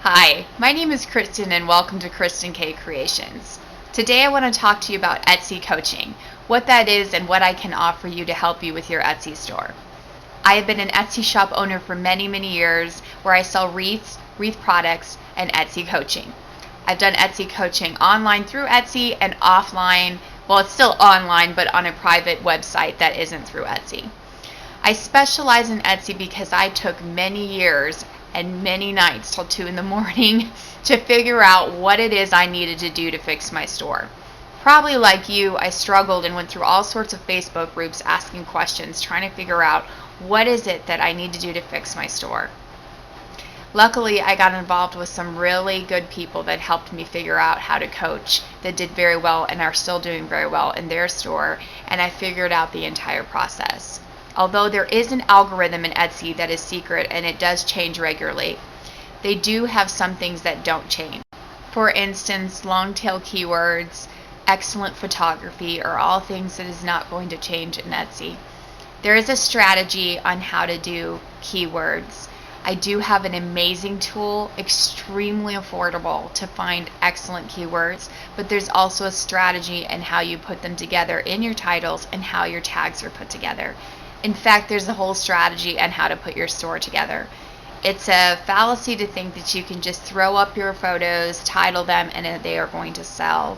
Hi, my name is Kristen and welcome to Kristen K Creations. Today I want to talk to you about Etsy coaching, what that is and what I can offer you to help you with your Etsy store. I have been an Etsy shop owner for many years where I sell wreath products, and Etsy coaching. I've done Etsy coaching online through Etsy and offline, well it's still online but on a private website that isn't through Etsy. I specialize in Etsy because I took many years and many nights till 2 in the morning to figure out what it is I needed to do to fix my store. Probably like you, I struggled and went through all sorts of Facebook groups asking questions, trying to figure out what is it that I need to do to fix my store. Luckily, I got involved with some really good people that helped me figure out how to coach, that did very well and are still doing very well in their store, and I figured out the entire process. Although there is an algorithm in Etsy that is secret and it does change regularly, they do have some things that don't change. For instance, long tail keywords, excellent photography are all things that is not going to change in Etsy. There is a strategy on how to do keywords. I do have an amazing tool, extremely affordable to find excellent keywords, but there's also a strategy in how you put them together in your titles and how your tags are put together. In fact, there's a whole strategy on how to put your store together. It's a fallacy to think that you can just throw up your photos, title them, and they are going to sell.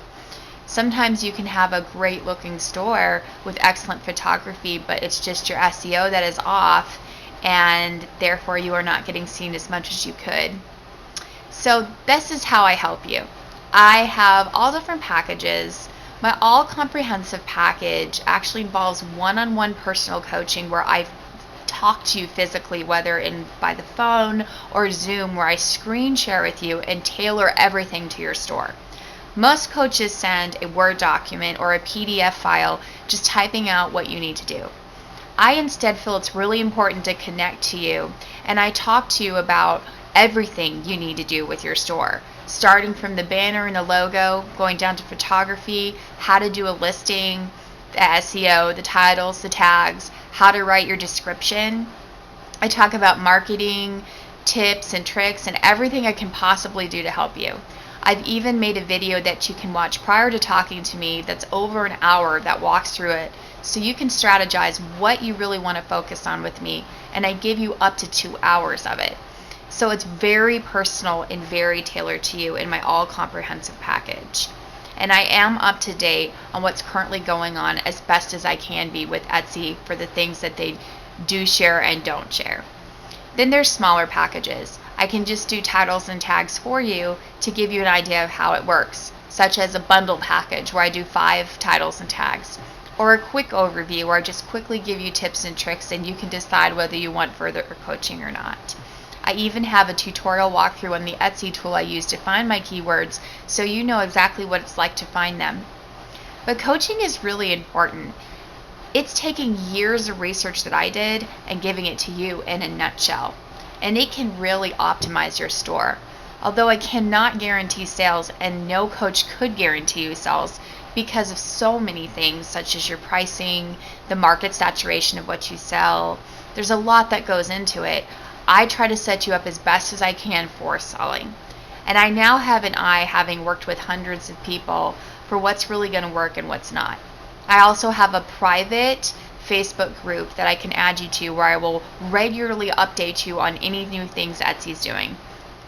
Sometimes you can have a great looking store with excellent photography, but it's just your SEO that is off, and therefore you are not getting seen as much as you could. So this is how I help you. I have all different packages. My all-comprehensive package actually involves one-on-one personal coaching where I talk to you physically, whether by the phone or Zoom, where I screen share with you and tailor everything to your store. Most coaches send a Word document or a PDF file just typing out what you need to do. I instead feel it's really important to connect to you, and I talk to you about everything you need to do with your store, starting from the banner and the logo, going down to photography, how to do a listing, the SEO, the titles, the tags, how to write your description. I talk about marketing, tips and tricks, and everything I can possibly do to help you. I've even made a video that you can watch prior to talking to me that's over an hour that walks through it, so you can strategize what you really want to focus on with me, and I give you up to 2 hours of it. So it's very personal and very tailored to you in my all-comprehensive package. And I am up to date on what's currently going on as best as I can be with Etsy for the things that they do share and don't share. Then there's smaller packages. I can just do titles and tags for you to give you an idea of how it works, such as a bundle package where I do 5 titles and tags, or a quick overview where I just quickly give you tips and tricks and you can decide whether you want further coaching or not. I even have a tutorial walkthrough on the Etsy tool I use to find my keywords, so you know exactly what it's like to find them. But coaching is really important. It's taking years of research that I did and giving it to you in a nutshell. And it can really optimize your store. Although I cannot guarantee sales, and no coach could guarantee you sales because of so many things such as your pricing, the market saturation of what you sell. There's a lot that goes into it. I try to set you up as best as I can for selling. And I now have an eye, having worked with hundreds of people, for what's really going to work and what's not. I also have a private Facebook group that I can add you to where I will regularly update you on any new things Etsy's doing.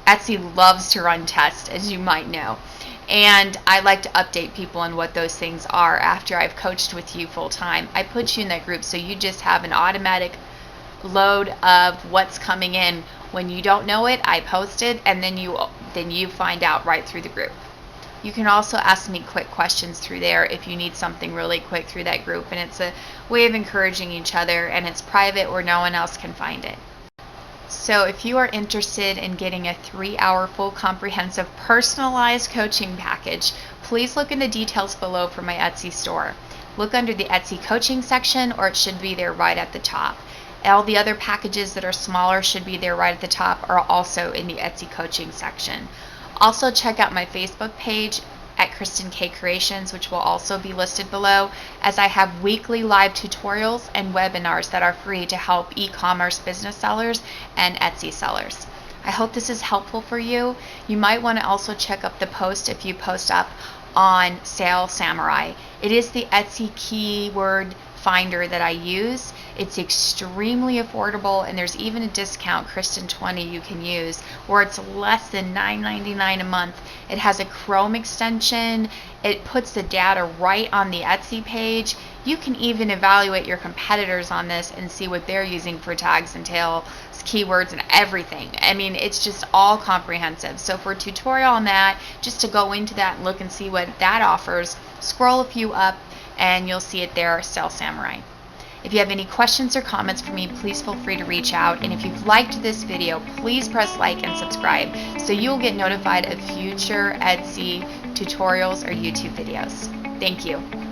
Etsy loves to run tests, as you might know. And I like to update people on what those things are after I've coached with you full time. I put you in that group so you just have an automatic load of what's coming in. When you don't know it, I post it, and then you find out right through the group. You can also ask me quick questions through there if you need something really quick through that group, and it's a way of encouraging each other, and it's private where no one else can find it. So if you are interested in getting a 3-hour full comprehensive personalized coaching package, please look in the details below for my Etsy store. Look under the Etsy coaching section, or it should be there right at the top. All the other packages that are smaller should be there right at the top, are also in the Etsy coaching section. Also check out my Facebook page at Kristen K Creations, which will also be listed below, as I have weekly live tutorials and webinars that are free to help e-commerce business sellers and Etsy sellers. I hope this is helpful for you. You might want to also check up the post if you post up on Sale Samurai. It is the Etsy keyword finder that I use. It's extremely affordable, and there's even a discount, Kristen20, you can use, where it's less than $9.99 a month. It has a Chrome extension. It puts the data right on the Etsy page. You can even evaluate your competitors on this and see what they're using for tags and tails, keywords, and everything. I mean, it's just all comprehensive. So for a tutorial on that, just to go into that and look and see what that offers, scroll a few up and you'll see it there, Sale Samurai. If you have any questions or comments for me, please feel free to reach out. And if you've liked this video, please press like and subscribe so you'll get notified of future Etsy tutorials or YouTube videos. Thank you.